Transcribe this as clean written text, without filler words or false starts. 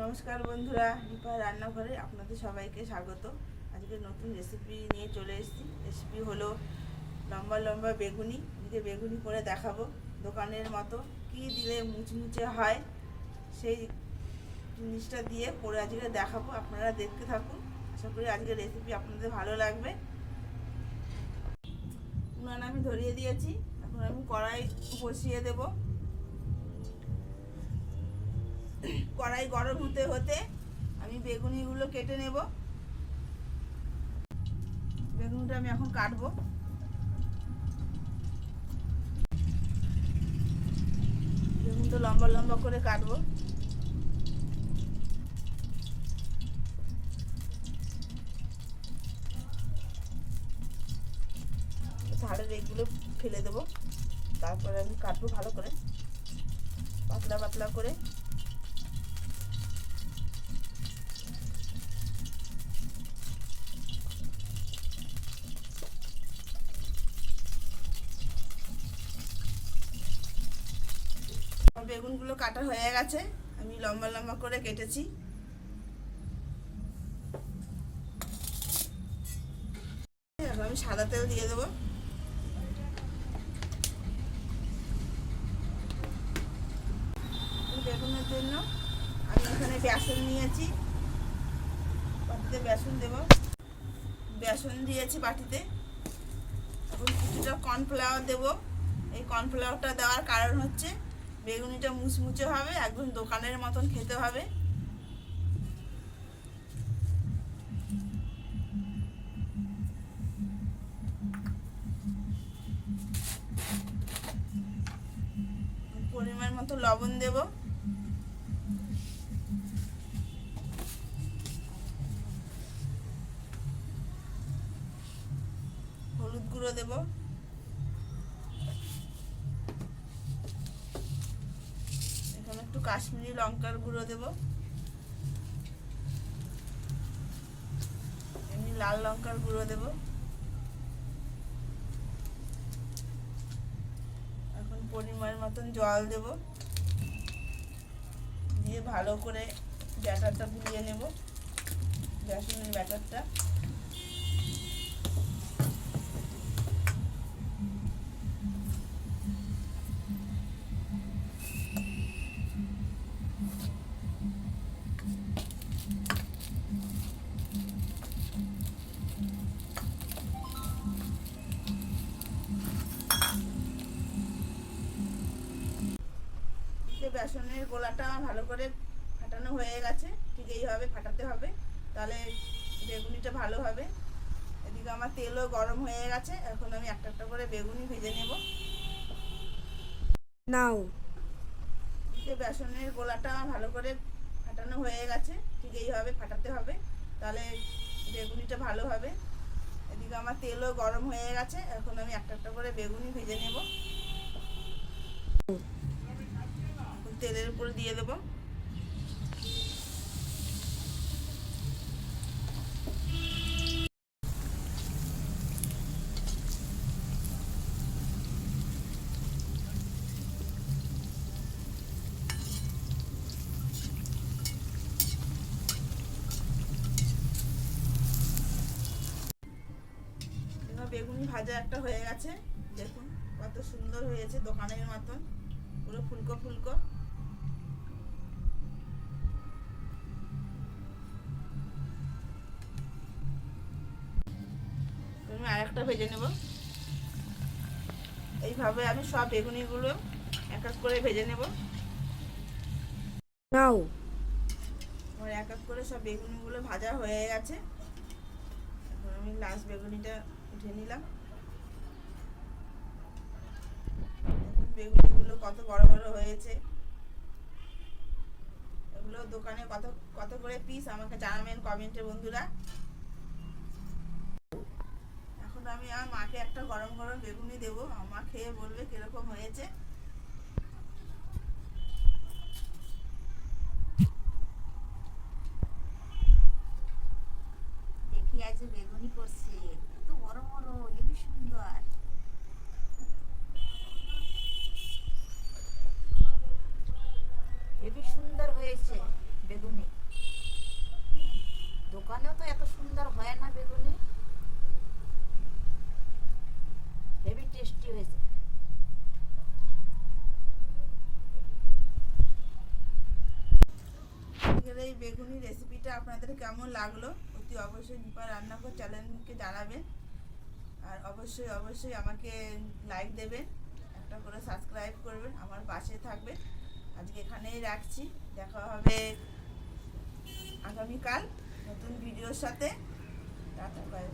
নমস্কার বন্ধুরা, দীপা রান্নাঘরে আপনাদের সবাইকে স্বাগত। আজকে নতুন রেসিপি নিয়ে চলে এসেছি। রেসিপি হলো লম্বা লম্বা বেগুনি। আজকে বেগুনি করে দেখাবো দোকানের মতো। কি দিলে মুচমুচে হয় সেই জিনিসটা দিয়ে করে আজকে দেখাবো। আপনারা দেখতে থাকুন। আশা করি আজকের রেসিপি আপনাদের ভালো লাগবে। উনান আমি ধরিয়ে দিয়েছি। এখন আমি কড়াই বসিয়ে দেবো। কড়াই গরম হতে হতে আমি বেগুনিগুলো কেটে নেব। বেগুনটা আমি এখন কাটবো। বেগুন তো লম্বা লম্বা করে কাটবো। ঝাড়ের এইগুলো ফেলে দেবো। তারপরে আমি কাটবো ভালো করে, পাতলা পাতলা করে। বেগুনগুলো কাটা হয়ে গেছে। আমি লম্বা লম্বা করে কেটেছি। এখন আমি সাদা তেল দিয়ে দেবো। বেগুনের জন্য আমি এখানে বেসন নিয়েছি। বাটিতে বেসন দেব। বেসন দিয়েছি বাটিতে। এখন কিছুটা কর্নফ্লাওয়ার দেব। এই কর্নফ্লাওয়ারটা দেওয়ার কারণ হচ্ছে বেগুনিটা মুচমুচে হবে, একদম দোকানের মতন খেতে হবে। পরিমাণ মতো লবণ দেব। হলুদ গুঁড়ো দেব। এখন একটু কাশ্মীরি লঙ্কার গুঁড়ো দেব। এমনি লাল লঙ্কার গুঁড়ো দেব। এখন পরিমাণ মতন জল দেব। দিয়ে ভালো করে ব্যাটারটা গুলিয়ে নেব, বেসনের ব্যাটারটা। বেসনের গোলাটা ভালো করে ফাটানো হয়ে গেছে। ঠিক এইভাবে ফাটাতে হবে, তাহলে বেগুনিটা ভালো হবে। এদিকে আমার তেলও গরম হয়ে গেছে। এখন আমি একটা একটা করে বেগুনি ভেজে নেব। নাও বেসনের গোলাটা ভালো করে ফাটানো হয়ে গেছে। ঠিক এইভাবে ফাটাতে হবে, তাহলে বেগুনিটা ভালো হবে। এদিকে আমার তেলও গরম হয়ে গেছে। এখন আমি একটা একটা করে বেগুনি ভেজে নেব। তেলের উপরে দিয়ে দেব। বেগুনি ভাজা একটা হয়ে গেছে। দেখুন কত সুন্দর হয়েছে, দোকানের মতন পুরো ফুলকো ফুলকো। আমি আরেকটা ভেজে নেব। এইভাবে আমি সব বেগুনিগুলো এক এক করে ভেজে নেব। নাও আমার এক এক করে সব বেগুনিগুলো ভাজা হয়ে গেছে। এখন আমি লাস্ট বেগুনিটা উঠে নিলাম। বেগুনিগুলো কত বড় বড় হয়েছে। এগুলো দোকানে কত কত করে পিস আমাকে জানাবেন কমেন্টে বন্ধুরা। এখন আমি আমার মাকে একটা গরম গরম বেগুনি দেবো। মা খেয়ে বলবে কিরকম হয়েছে। দেখি আজ বেগুনি করছে, কত বড় বড়, হেবি সুন্দর। হেবি সুন্দর হয়েছে বেগুনি। দোকানেও তো এত সুন্দর হয় না বেগুনি। হেভি টেস্টি হয়েছে। আজকের এই বেগুনি রেসিপিটা আপনাদের কেমন লাগলো অতি অবশ্যই দীপা রান্নাঘর চ্যানেলকে জানাবেন। আর অবশ্যই অবশ্যই আমাকে লাইক দেবেন, একটা করে সাবস্ক্রাইব করবেন, আমার পাশে থাকবেন। আজকে এখানেই রাখছি, দেখা হবে আগামীকাল নতুন ভিডিওর সাথে। Tata bye.